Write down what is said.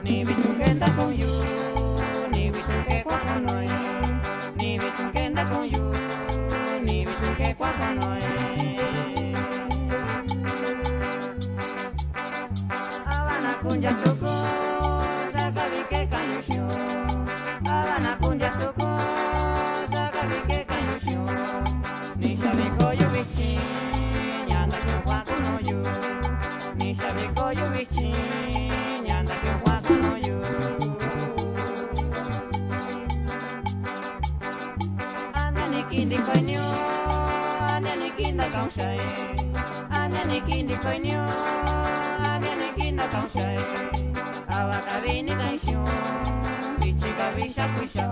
Ni bichungenda con you, ni bichunge kwa konoi, ni bichungenda con you, ni bichunge kwa konoi. Abana kunja tuko, saka bike kanyusho. Abana kunja tuko, saka bike kanyusho. Ni shabiko yu bichi, nyanda kwa konoyu. Ni shabiko yu bichi, nyanda kwa konoyu. Ane nikindi koinyo, ane nikinda kausai. Ane nikindi koinyo, ane nikinda kausai. Awakabini kaisho, bichi kabisha kuisha.